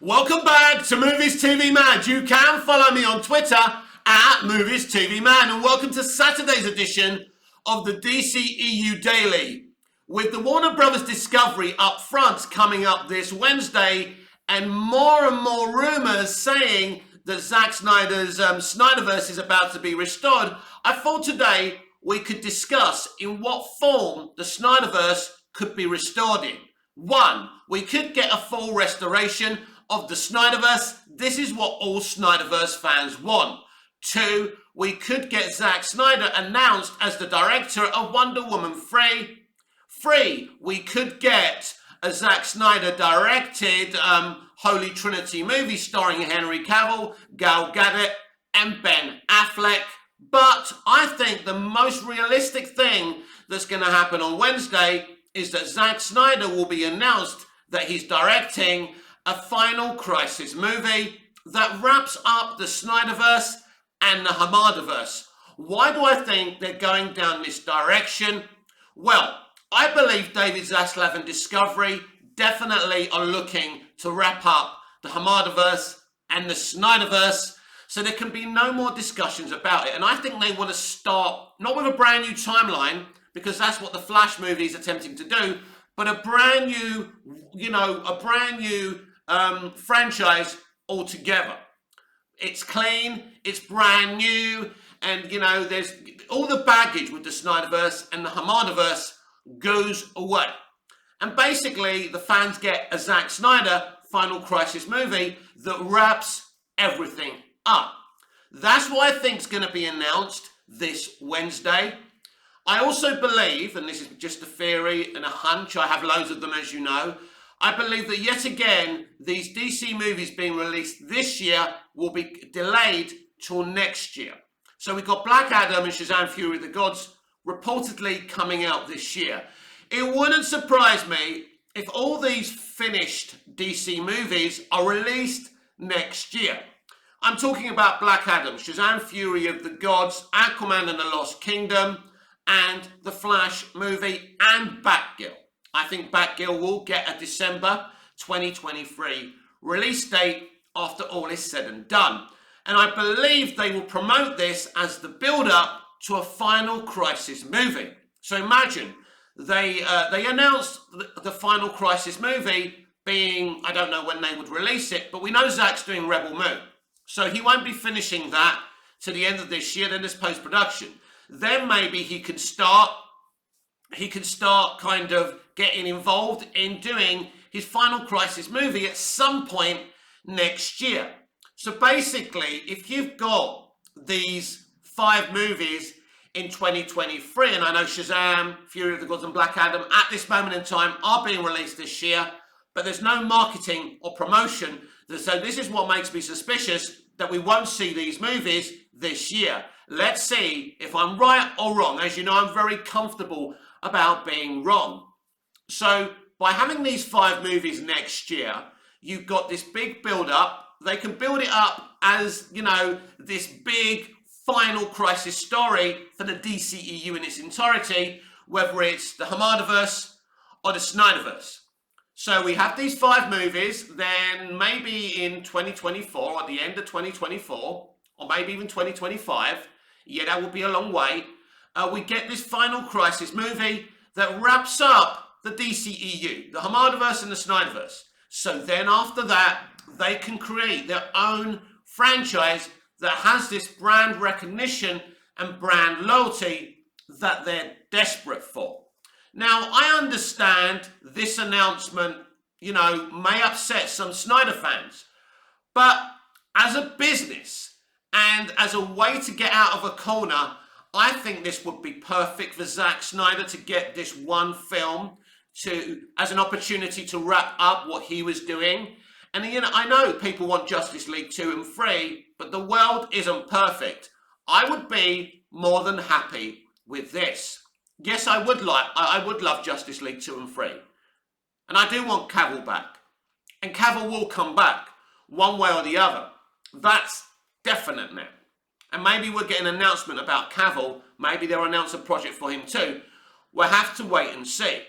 Welcome back to Movies TV Mad. You can follow me on Twitter at Movies TV Mad, and welcome to Saturday's edition of the dceu Daily, with the Warner Brothers Discovery up front coming up this Wednesday, and more rumours saying that Zack Snyder's Snyderverse is about to be restored. I thought today we could discuss in what form the Snyderverse could be restored in. One, we could get a full restoration of the Snyderverse. This is what all Snyderverse fans want. Two, we could get Zack Snyder announced as the director of Wonder Woman 3. Three, we could get a Zack Snyder directed Holy Trinity movie starring Henry Cavill, Gal Gadot, and Ben Affleck. But I think the most realistic thing that's going to happen on Wednesday is that Zack Snyder will be announced that he's directing a Final Crisis movie that wraps up the Snyderverse and the Hamadaverse. Why do I think they're going down this direction? Well, I believe David Zaslav and Discovery definitely are looking to wrap up the Hamadaverse and the Snyderverse so there can be no more discussions about it. And I think they want to start, not with a brand new timeline, because that's what the Flash movie is attempting to do, but a brand new, franchise altogether. It's clean, it's brand new, and there's all the baggage with the Snyderverse and the Hamadaverse goes away. And basically, the fans get a Zack Snyder Final Crisis movie that wraps everything up. That's what I think is going to be announced this Wednesday. I also believe, and this is just a theory and a hunch, I have loads of them as you know, I believe that yet again, these DC movies being released this year will be delayed till next year. So we've got Black Adam and Shazam! Fury of the Gods reportedly coming out this year. It wouldn't surprise me if all these finished DC movies are released next year. I'm talking about Black Adam, Shazam! Fury of the Gods, Aquaman and the Lost Kingdom, and the Flash movie, and Batgirl. I think Batgirl will get a December 2023 release date after all is said and done. And I believe they will promote this as the build-up to a Final Crisis movie. So imagine, they announced the Final Crisis movie being, I don't know when they would release it, but we know Zack's doing Rebel Moon. So he won't be finishing that to the end of this year, then there's post-production. Then maybe he can start kind of getting involved in doing his Final Crisis movie at some point next year. So basically, if you've got these 5 movies in 2023, and I know Shazam, Fury of the Gods and Black Adam at this moment in time are being released this year, but there's no marketing or promotion. So this is what makes me suspicious that we won't see these movies this year. Let's see if I'm right or wrong. As you know, I'm very comfortable about being wrong. So by having these 5 movies next year, you've got this big build-up. They can build it up as, this big Final Crisis story for the DCEU in its entirety, whether it's the Hamadaverse or the Snyderverse. So we have these 5 movies, then maybe in 2024, at the end of 2024, or maybe even 2025, yeah, that would be a long way, we get this Final Crisis movie that wraps up the DCEU, the Hamadaverse and the Snyderverse. So then after that, they can create their own franchise that has this brand recognition and brand loyalty that they're desperate for. Now, I understand this announcement, may upset some Snyder fans, but as a business and as a way to get out of a corner, I think this would be perfect for Zack Snyder to get this one film as an opportunity to wrap up what he was doing. And I know people want Justice League 2 and 3, but the world isn't perfect. I would be more than happy with this. Yes, I would love Justice League 2 and 3. And I do want Cavill back. And Cavill will come back, one way or the other. That's definite now. And maybe we'll get an announcement about Cavill. Maybe they'll announce a project for him too. We'll have to wait and see.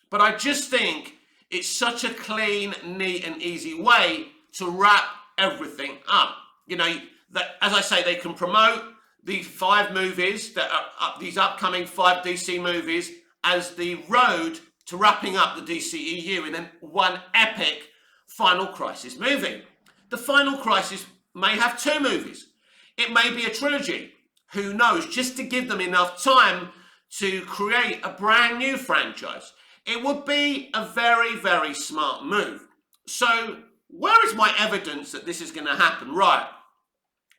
But I just think it's such a clean, neat and easy way to wrap everything up. You know, that, as I say, they can promote these 5 movies, that are these upcoming 5 DC movies, as the road to wrapping up the DCEU in one epic Final Crisis movie. The Final Crisis may have 2 movies. It may be a trilogy. Who knows? Just to give them enough time to create a brand new franchise. It would be a very, very smart move. So, where is my evidence that this is going to happen? Right.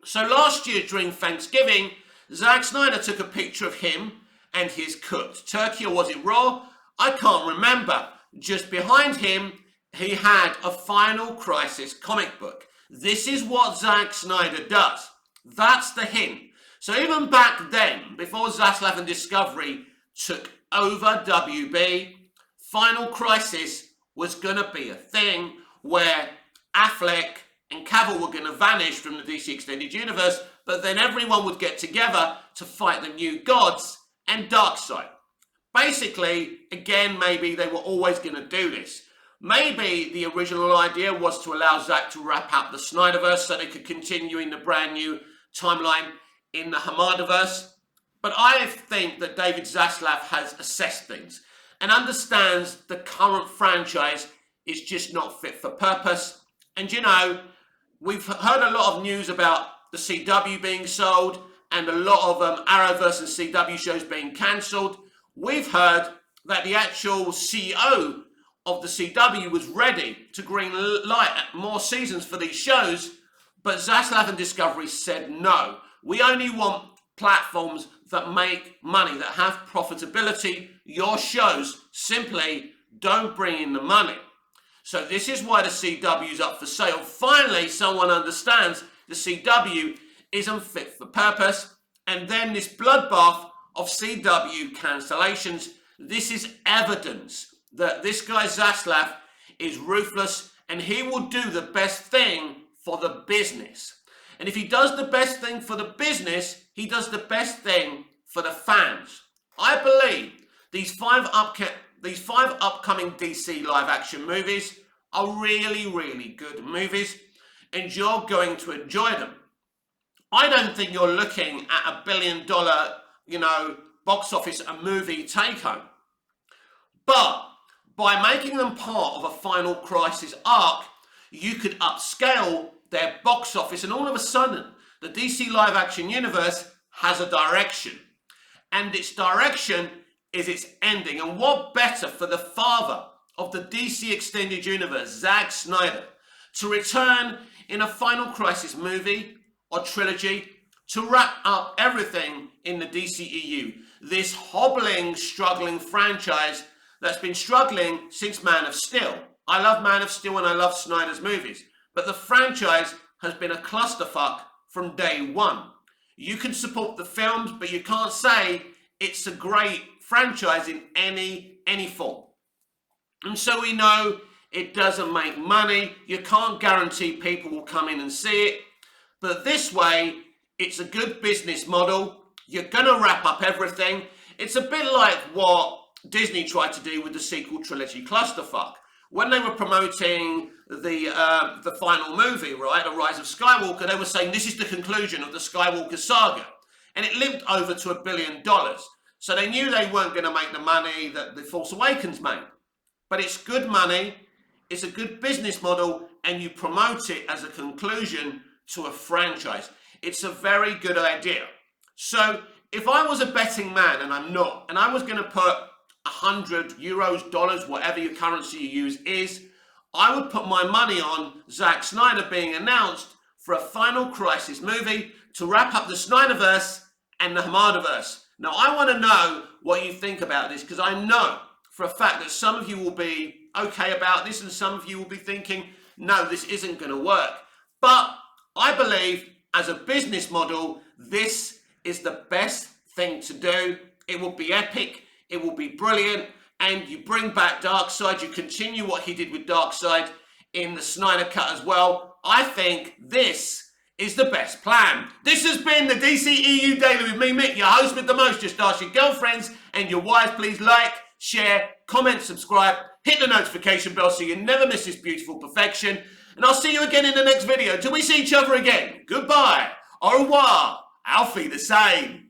So last year during Thanksgiving, Zack Snyder took a picture of him and his cooked turkey, or was it raw? I can't remember. Just behind him, he had a Final Crisis comic book. This is what Zack Snyder does. That's the hint. So even back then, before Zaslav and Discovery took over WB, Final Crisis was going to be a thing where Affleck and Cavill were going to vanish from the DC Extended Universe, but then everyone would get together to fight the new gods and Darkseid. Basically, again, maybe they were always going to do this. Maybe the original idea was to allow Zack to wrap up the Snyderverse so they could continue in the brand new timeline in the Hamadaverse. But I think that David Zaslav has assessed things and understands the current franchise is just not fit for purpose. And you know, we've heard a lot of news about the CW being sold and a lot of Arrowverse and CW shows being cancelled. We've heard that the actual CEO of the CW was ready to green light more seasons for these shows, but Zaslav and Discovery said no. We only want platforms that make money, that have profitability. Your shows simply don't bring in the money. So this is why the CW is up for sale. Finally, someone understands the CW isn't fit for purpose. And then this bloodbath of CW cancellations, this is evidence that this guy Zaslav is ruthless and he will do the best thing for the business. And if he does the best thing for the business, he does the best thing for the fans. I believe these five upcoming DC live action movies are really, really good movies, and you're going to enjoy them. I don't think you're looking at $1 billion, box office a movie take home. But by making them part of a Final Crisis arc, you could upscale their box office, and all of a sudden, the DC live action universe has a direction. And its direction is its ending. And what better for the father of the DC Extended Universe, Zack Snyder, to return in a Final Crisis movie or trilogy to wrap up everything in the DCEU. This hobbling, struggling franchise that's been struggling since Man of Steel. I love Man of Steel and I love Snyder's movies, but the franchise has been a clusterfuck from day one. You can support the films, but you can't say it's a great franchise in any form. And so we know it doesn't make money. You can't guarantee people will come in and see it. But this way, it's a good business model. You're going to wrap up everything. It's a bit like what Disney tried to do with the sequel trilogy clusterfuck. When they were promoting the final movie, right, The Rise of Skywalker, they were saying this is the conclusion of the Skywalker saga. And it limped over to $1 billion. So they knew they weren't going to make the money that The Force Awakens made. But it's good money, it's a good business model, and you promote it as a conclusion to a franchise. It's a very good idea. So if I was a betting man, and I'm not, and I was going to put 100 euros, dollars, whatever your currency you use is, I would put my money on Zack Snyder being announced for a Final Crisis movie to wrap up the Snyderverse and the Hamadaverse. Now, I want to know what you think about this, because I know for a fact that some of you will be okay about this and some of you will be thinking, no, this isn't going to work. But I believe as a business model, this is the best thing to do. It will be epic. It will be brilliant. And you bring back Darkseid. You continue what he did with Darkseid in the Snyder Cut as well. I think this is the best plan. This has been the DCEU Daily with me, Mick, your host with the most. Just ask your girlfriends and your wives. Please like, share, comment, subscribe, hit the notification bell so you never miss this beautiful perfection. And I'll see you again in the next video. Till we see each other again. Goodbye. Au revoir. Alfie the same.